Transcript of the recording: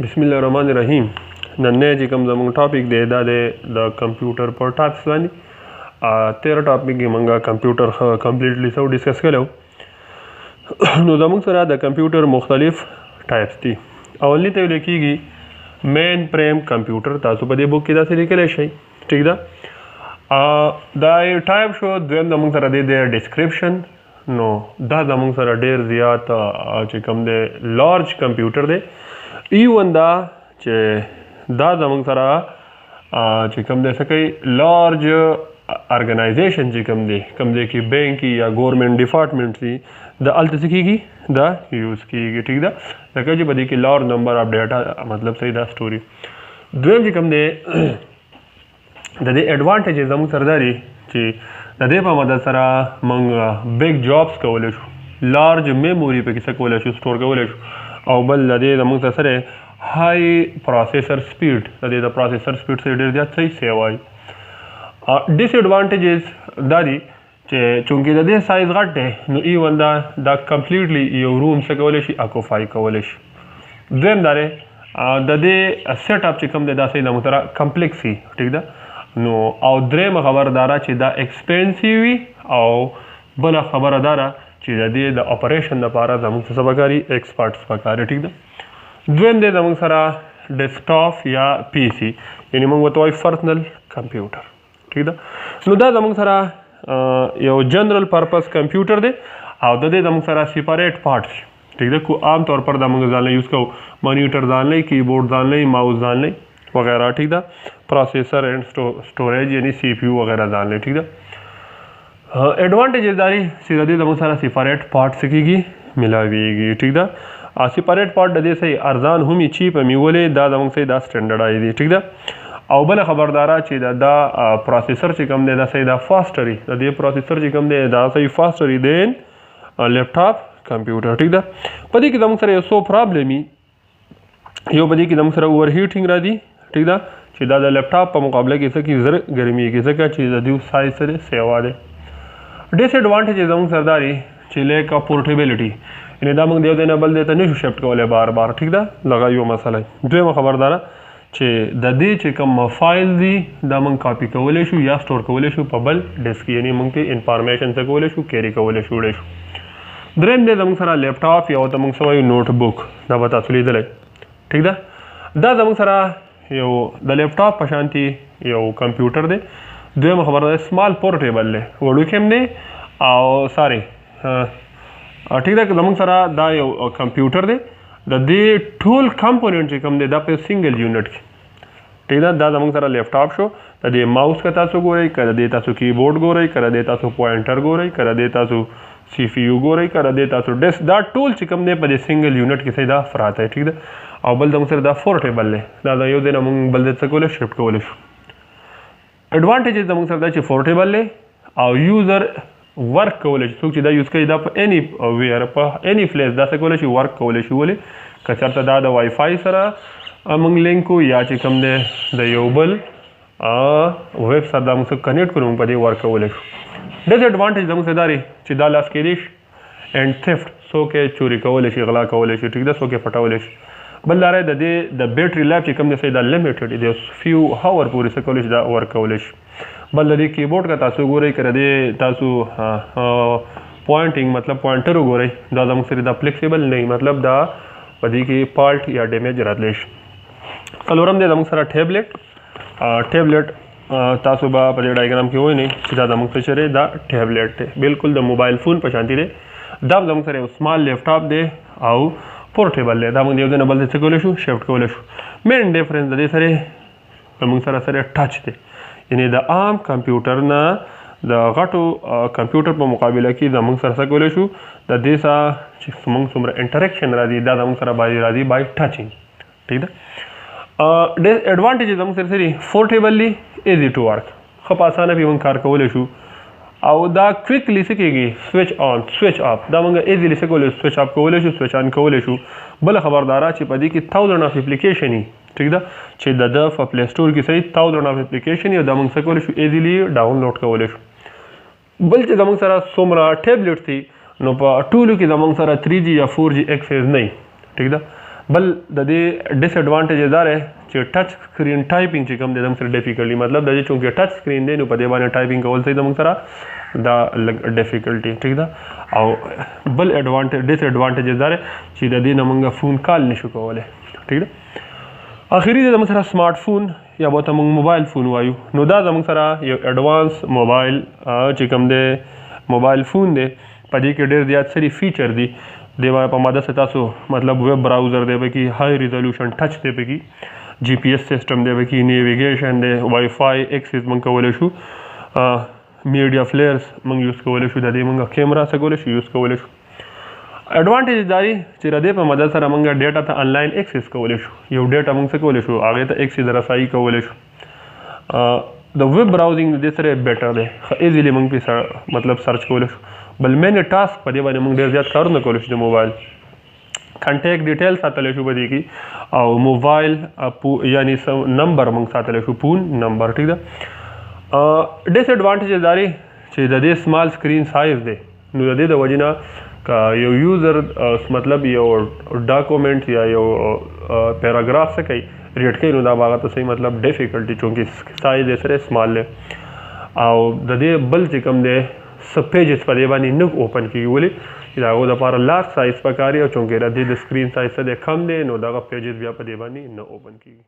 बिस्मिल्लाहिर्रहमानिर्रहीम। नन्हे जी कम जमंग टॉपिक दे दा दे द कंप्यूटर पर टाइप्स वानी 13 टॉपिक की मंगा कंप्यूटर कम्प्लीटली सब डिस्कस करो। नो जमंग सरा द कंप्यूटर मुख्तलिफ टाइप्स थी। अवली तो लिखीगी मेन फ्रेम कंप्यूटर तासु पदे बुक की दासे लिखे शई ठीक दा दा टाइप शो द्वेम जमंग सरा दे डिस्क्रिप्शन नो दा जमंग सरा डेर ज़ियात चिकम दे लार्ज कंप्यूटर दे ई वंदा चे दा जमंग सरा चिकम दे सकई लार्ज ऑर्गेनाइजेशन चिकम दे की बैंक की या गवर्नमेंट डिपार्टमेंट थी द अल्त सीखीगी द यूज़ की ठीक दा लगा जी बदी की लार्ज नंबर ऑफ डेटा मतलब सही दा स्टोरी द्वेम चिकम दे दे एडवांटेजेस जमंग सरदारी ची दे पर मदद सरा मंग बिग जॉब्स कवले लार्ज मेमोरी पे किसा कवले स्टोर कवले और बल दे जमंग सरे high processor speed they the processor speed से डेर ज्यादा सही सेवाई डिसएडवांटेजेस दादी चूंकि दे साइज घट है नो ई वंदा द कंप्लीटली यो रूम से कवले ऑक्युपाई कवले द्वेम दारे दे सेटअप चिकम दे दा सही द मुतरा कम्प्लेक्स ही ठीक दा नो और द्रेम खबरदारा ची दा एक्सपेंसिव और बला खबरदारा ची दे द ऑपरेशन द पारा जमंग सबकारी एक्सपर्ट्स पकारी ठीक दा द्वेम दे जमंग सरा डेस्कटॉप या पीसी यानी मंग तो पर्सनल कंप्यूटर ठीक दा नो दा जमंग सरा यो जनरल पर्पस कंप्यूटर दे और दे जमंग सरा सेपरेट पार्ट्स ठीक दा को आम तौर पर जमंग जान यूज़ करो मॉनिटर जान ले कीबोर्ड जान ले माउस जान ले वगैरह ठीक दा प्रोसेसर एंड स्टोरेज यानी सीपीयू वगैरह जान ले ठीक दा एडवांटेजेस दारी सीधा दे जमंग सरा सेपरेट पार्ट सीखीगी मिलावीगी ठीक दा सेपरेट पार्ट दे सही अर्जान हुमी चीप मी बोले दा जमंग सही दा स्टैंडर्डाइज ठीक दा और बल खबरदारा ची दा प्रोसेसर चिकम दे दा सही दा फास्टरी दे प्रोसेसर चिकम दे दा सही फास्टरी देन लैपटॉप कंप्यूटर ठीक दा पदी की जमंग सरा सो प्रॉब्लम ही यो पदी की जमंग सरा ओवर हीटिंग रा दी ठीक दा ची दा लैपटॉप पर मुकाबले की सकी जर गर्मी की सका चीज़ दी साइज से सेवा दे डिसएडवांटेजेस जमंग सरदारी चिले का पोर्टेबिलिटी इन्हें दामंग देव देना बल देता नहीं शिफ्ट कवले बार बार ठीक दा लगा यो मसला द्वेम खबरदारा चे दे चे कम फाइल दी दामंग कॉपी कवले शू या स्टोर कवले शू पबल डिस्क यानी मंग के इंफॉर्मेशन से कवले शू कैरी कवले शू डे शू द्रेम दे दमंग सरा लैपटॉप या तमंग सवा नोटबुक ना बता सुली दले ठीक दा दा दमंग सरा यो द लैपटॉप पशांति यो कंप्यूटर दे द्वेम खबरदार स्मॉल पोर्टेबल ले वडू केम ने और सारे ठीक है दमंग सरा दा यो कंप्यूटर दे टूल कंपोनेंट ची कम दे दा पे सिंगल यूनिट की ठीक है दा दमंग सरा लैपटॉप शो दे माउस का तासु गोरई कर दे तासु कीबोर्ड गोरई कर दे तासु पॉइंटर गोरई कर दे तासु सीपीयू गोरई कर दे तासु डेस्क दा टूल ची कम दे पे सिंगल यूनिट की सही दा फरात है ठीक है और बल दमंग सरा दा पोर्टेबल ले दा यो देना मंग बल दे सकोले शिफ्ट कोले एडवांटेजेस दमंग सरा दा ची पोर्टेबल ले और यूजर वर्क कवले सुख दा यूज़ कई दा एनी वेयर पर एनी प्लेस दा से कवले वर्क कवले बोले कचरता दा वाईफाई सरा मंग लिंक को या चिकम दे द योबल वेब सर दा मुझसे कनेक्ट करूँ पदे वर्क कवले डिसएडवांटेज दा मुझसे दारी चिदा लास केरिश एंड थेफ्ट सो के चोरी कवले गला कवले ठीक दा सो के फटावले बल दारे दे द बैटरी लाइफ चिकम दे सही दा लिमिटेड दे फ्यू हावर पूरी से कवले दा वर्क कवले बल दे कीबोर्ड का तासु गोरई कर दे तासु पॉइंटिंग मतलब पॉइंटर गोरई दा दमंग सरी दा फ्लेक्सिबल नहीं मतलब दा पदी की पार्ट या डैमेज रतलेश कलोरम दे दमंग सरा टैबलेट तासु बा पदे डायग्राम की होई नहीं सीधा दमंग से चरे दा टैबलेट थे बिल्कुल द मोबाइल फोन पहचानती दे दाम दमंग सरे स्मॉल लैपटॉप दे आउ पोर्टेबल ले दामंग देव देना बल से कोलेशु शिफ्ट कोलेशु मेन डिफरेंस दे सरे दमंग सरा सरे टच दे यानी द आम कंप्यूटर ना द गटो कंप्यूटर पर मुकाबला की दमंग सर सकोले शू द देसा सुमंग सुमर इंटरेक्शन रादी दा दमंग सरा बाई रादी बाई टचिंग ठीक है एडवांटेज दमंग सर सरी पोर्टेबली इजी टू वर्क खप आसान भी मंग कार कवले शू और दा क्विकली सीखेगी switch on switch of the मंग इजीली Sakole switch off Kavle shoe switch on कवले शू बल खबरदारा चिपदी की 1000 ऑफ एप्लीकेशन ही ठीक दा चे द प्ले स्टोर की सही 1000 ऑफ एप्लीकेशन या दमंग सकोले शू इजीली डाउनलोड कवले शू बल चे दमंग सरा सोमरा टैबलेट थी नो पा टूल की दमंग सरा 3G या 4G एक्सेस नहीं ठीक दा بل د دې ډیس ایڈوانټیج دا دی چې ټچ سکرین ټایپینګ چې کوم دی د موږ سره ډیفیکلټي مطلب د دې چونکې ټچ سکرین دی نو په دې باندې ټایپینګ کول صحیح د موږ سره دا لږ ډیفیکلټي ټیک ده. او بل ایڈوانټیج ډیس ایڈوانټیج دا دی چې د دې نه موږ فون کال نشو کولی ټیک ده. اخري د موږ سره سمارټ فون یا به ته موږ موبایل فون وایو نو دا زموږ سره یو ایډوانس موبایل چې کوم دی موبایل فون دی په دې کې ډېر زیات سری فیچر دي دی په ماده سره تاسو مطلب ویب براوزر دی پکې های ریزولوشن ټچ دی پکې جی پی ایس سسټم دی پکې نیویګیشن دی وائی فای ایکسس موږ کولی شو میډیا فلیئرز موږ یوز کولی شو د دې موږ کیمرا څه کولی شو یوز کولی شو. ایڈوانټیج دا دی چې د دې په مدد سره موږ ډیټا ته آنلاین ایکسس کولی شو یو ډیټا موږ څه کولی شو هغې ته ایکسس رسایي کولی شو. د ویب براوزنګ د دې سره بیټر دی ښه ایزیلی موږ پې مطلب سرچ کولی شو. بل مینې ټاسک په دې باندې موږ ډېر زیات کارونه کولی شو د موبایل کنټیکټ ډیټیل ساتلی شو په دې کې او موبایل یعنی نمبر موږ ساتلی شو فون نمبر ټیک ده. ډیس ایډوانټیج دا دی چې د دې سمال سکرین سایز دی نو د دې د وجې نه که یو یوزر مطلب یو ډاکومنټ یا یو پیراګراف څه کوي ریډ کوي نو دا به هغه ته صحیح مطلب ډیفیکلټي چونکې سایز یې سره سمال دی او د دې بل چې کوم دی څه پیجز په دې باندې نه اوپن کېږي ولې چې د هغو دپاره لارج سایز پکار وي او چونکې د دې د سکرین سایز څه دی کم دی نو دغه پیجز بیا په دې باندې نه اوپن کېږي.